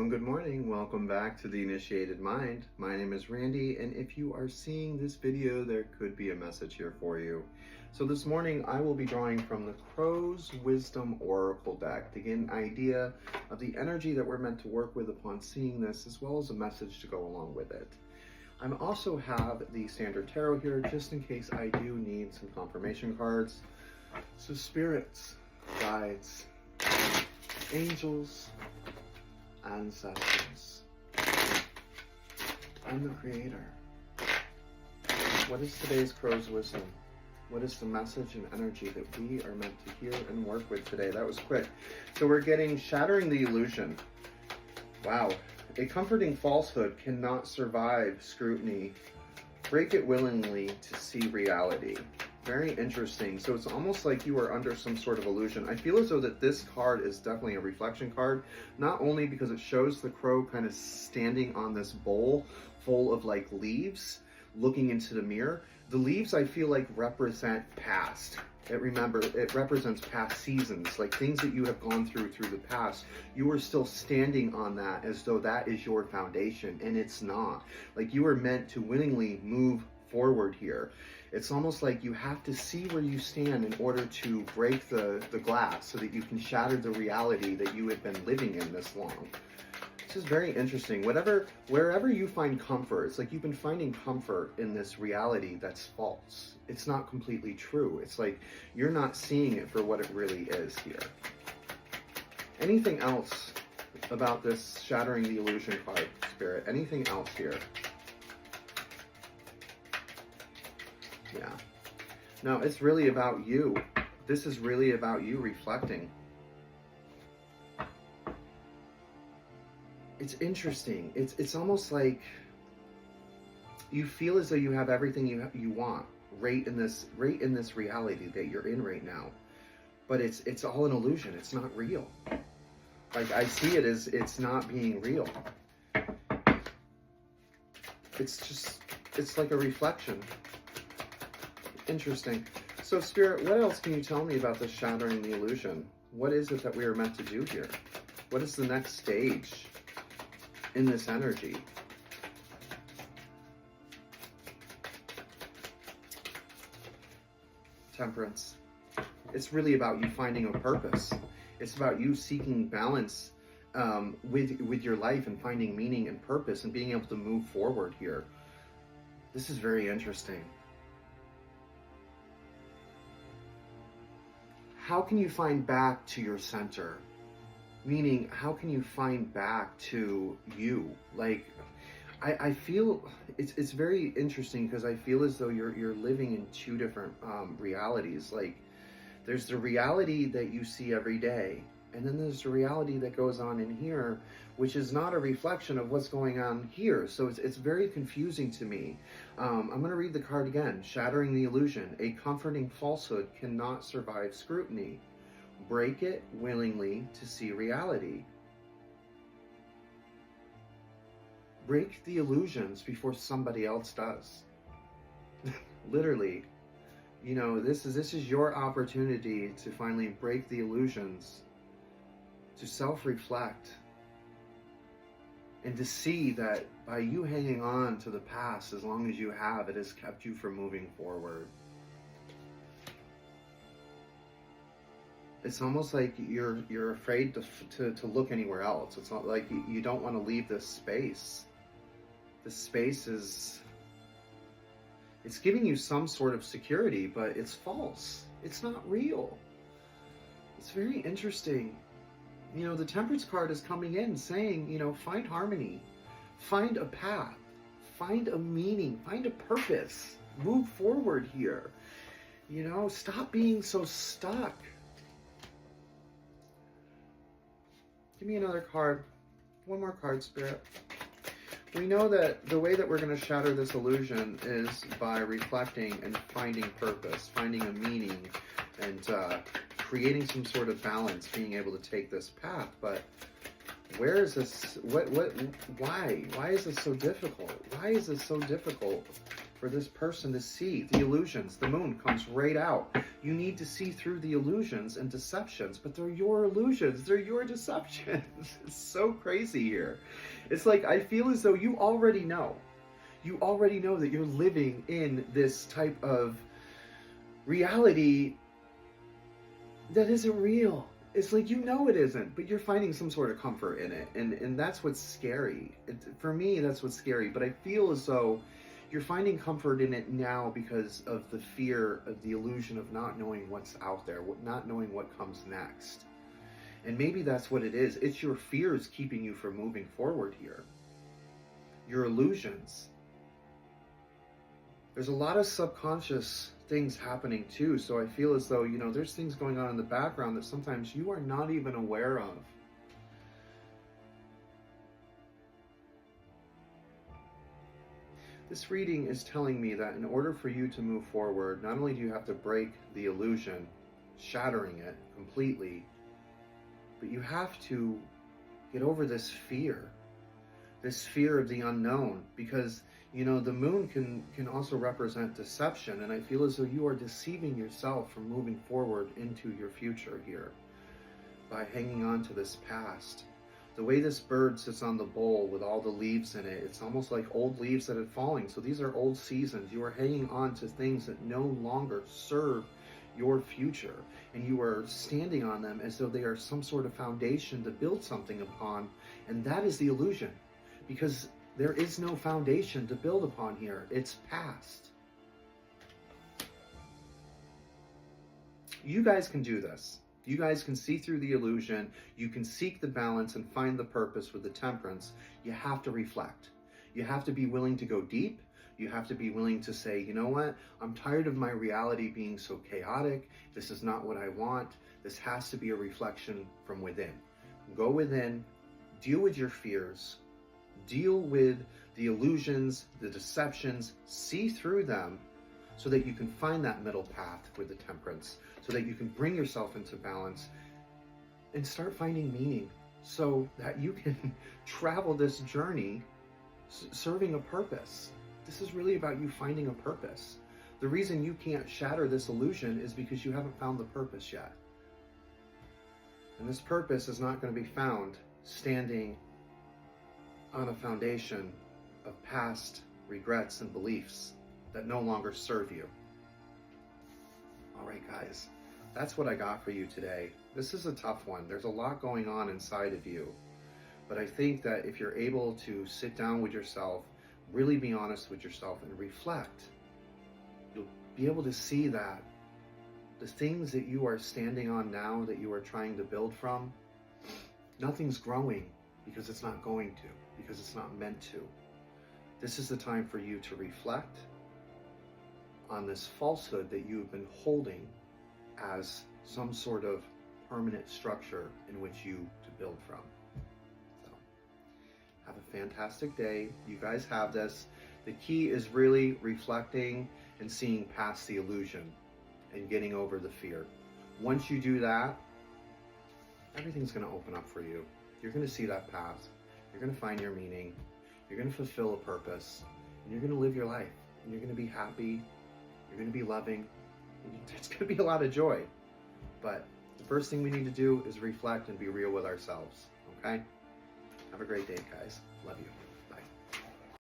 good morning. Welcome back to The Initiated Mind. My name is Randy, and if you are seeing this video, there could be a message here for you. So this morning, I will be drawing from the Crow's Wisdom Oracle deck to get an idea of the energy that we're meant to work with upon seeing this, as well as a message to go along with it. I also have the Standard Tarot here, just in case I do need some confirmation cards. So spirits, guides, angels, ancestors, and the Creator. What is today's Crow's Wisdom? What is the message and energy that we are meant to hear and work with today? That was quick. So we're getting Shattering the Illusion. Wow. A comforting falsehood cannot survive scrutiny. Break it willingly to see reality. Very interesting. So it's almost like you are under some sort of illusion. I feel as though that this card is definitely a reflection card, not only because it shows the crow kind of standing on this bowl full of like leaves, looking into the mirror. The leaves I feel like represent past. It represents past seasons, like things that you have gone through the past. You are still standing on that as though that is your foundation, and it's not. Like you are meant to willingly move forward here. It's almost like you have to see where you stand in order to break the glass so that you can shatter the reality that you have been living in this long. This is very interesting. Wherever you find comfort, it's like you've been finding comfort in this reality that's false. It's not completely true. It's like you're not seeing it for what it really is here. Anything else about this Shattering the Illusion card, Spirit? Anything else here? Yeah. No, it's really about you. This is really about you reflecting. It's interesting. It's almost like you feel as though you have everything you want right in this reality that you're in right now. But it's all an illusion. It's not real. Like I see it as it's not being real. It's like a reflection. Interesting. So Spirit, what else can you tell me about this Shattering the Illusion? What is it that we are meant to do here? What is the next stage in this energy? Temperance. It's really about you finding a purpose. It's about you seeking balance with your life and finding meaning and purpose and being able to move forward here. This is very interesting. How can you find back to your center? Meaning, how can you find back to you? Like, I feel it's very interesting because I feel as though you're living in two different realities. Like, there's the reality that you see every day, and then there's the reality that goes on in here, which is not a reflection of what's going on here. So it's very confusing to me. I'm going to read the card again. Shattering the Illusion. A comforting falsehood cannot survive scrutiny. Break it willingly to see reality. Break the illusions before somebody else does. Literally. You know, this is your opportunity to finally break the illusions, to self-reflect, and to see that by you hanging on to the past as long as you have, it has kept you from moving forward. It's almost like you're afraid to look anywhere else. It's not like you don't want to leave this space. This space it's giving you some sort of security, but it's false. It's not real. It's very interesting. You know, the Temperance card is coming in saying, you know, find harmony, find a path, find a meaning, find a purpose, move forward here. You know, stop being so stuck. Give me another card. One more card, Spirit. We know that the way that we're going to shatter this illusion is by reflecting and finding purpose, finding a meaning, and creating some sort of balance, being able to take this path. But where is this? Why? Why is this so difficult? Why is this so difficult? for this person to see the illusions. The moon comes right out. You need to see through the illusions and deceptions, but they're your illusions. They're your deceptions. It's so crazy here. It's like, I feel as though you already know. You already know that you're living in this type of reality that isn't real. It's like, you know it isn't, but you're finding some sort of comfort in it. And that's what's scary. For me, that's what's scary. But I feel as though you're finding comfort in it now because of the fear of the illusion of not knowing what's out there, not knowing what comes next. And maybe that's what it is. It's your fears keeping you from moving forward here. Your illusions. There's a lot of subconscious things happening too. So I feel as though, you know, there's things going on in the background that sometimes you are not even aware of. This reading is telling me that in order for you to move forward, not only do you have to break the illusion, shattering it completely, but you have to get over this fear of the unknown, because, you know, the moon can also represent deception, and I feel as though you are deceiving yourself from moving forward into your future here by hanging on to this past. The way this bird sits on the bowl with all the leaves in it, it's almost like old leaves that had fallen. So these are old seasons. You are hanging on to things that no longer serve your future, and you are standing on them as though they are some sort of foundation to build something upon, and that is the illusion, because there is no foundation to build upon here. It's past. You guys can do this. You guys can see through the illusion. You can seek the balance and find the purpose with the temperance. You have to reflect. You have to be willing to go deep. You have to be willing to say, you know what? I'm tired of my reality being so chaotic. This is not what I want. This has to be a reflection from within. Go within, deal with your fears, deal with the illusions, the deceptions, see through them, so that you can find that middle path with the temperance, so that you can bring yourself into balance and start finding meaning, so that you can travel this journey serving a purpose. This is really about you finding a purpose. The reason you can't shatter this illusion is because you haven't found the purpose yet. And this purpose is not going to be found standing on a foundation of past regrets and beliefs that no longer serve you. All right, guys, that's what I got for you today. This is a tough one. There's a lot going on inside of you. But I think that if you're able to sit down with yourself, really be honest with yourself and reflect, you'll be able to see that the things that you are standing on now, that you are trying to build from, nothing's growing because it's not going to, because it's not meant to. This is the time for you to reflect on this falsehood that you've been holding as some sort of permanent structure in which you to build from. So, have a fantastic day. You guys have this. The key is really reflecting and seeing past the illusion and getting over the fear. Once you do that, everything's going to open up for you. You're going to see that path. You're going to find your meaning. You're going to fulfill a purpose. And you're going to live your life. And you're going to be happy. You're going to be loving. There's going to be a lot of joy. But the first thing we need to do is reflect and be real with ourselves. Okay? Have a great day, guys. Love you.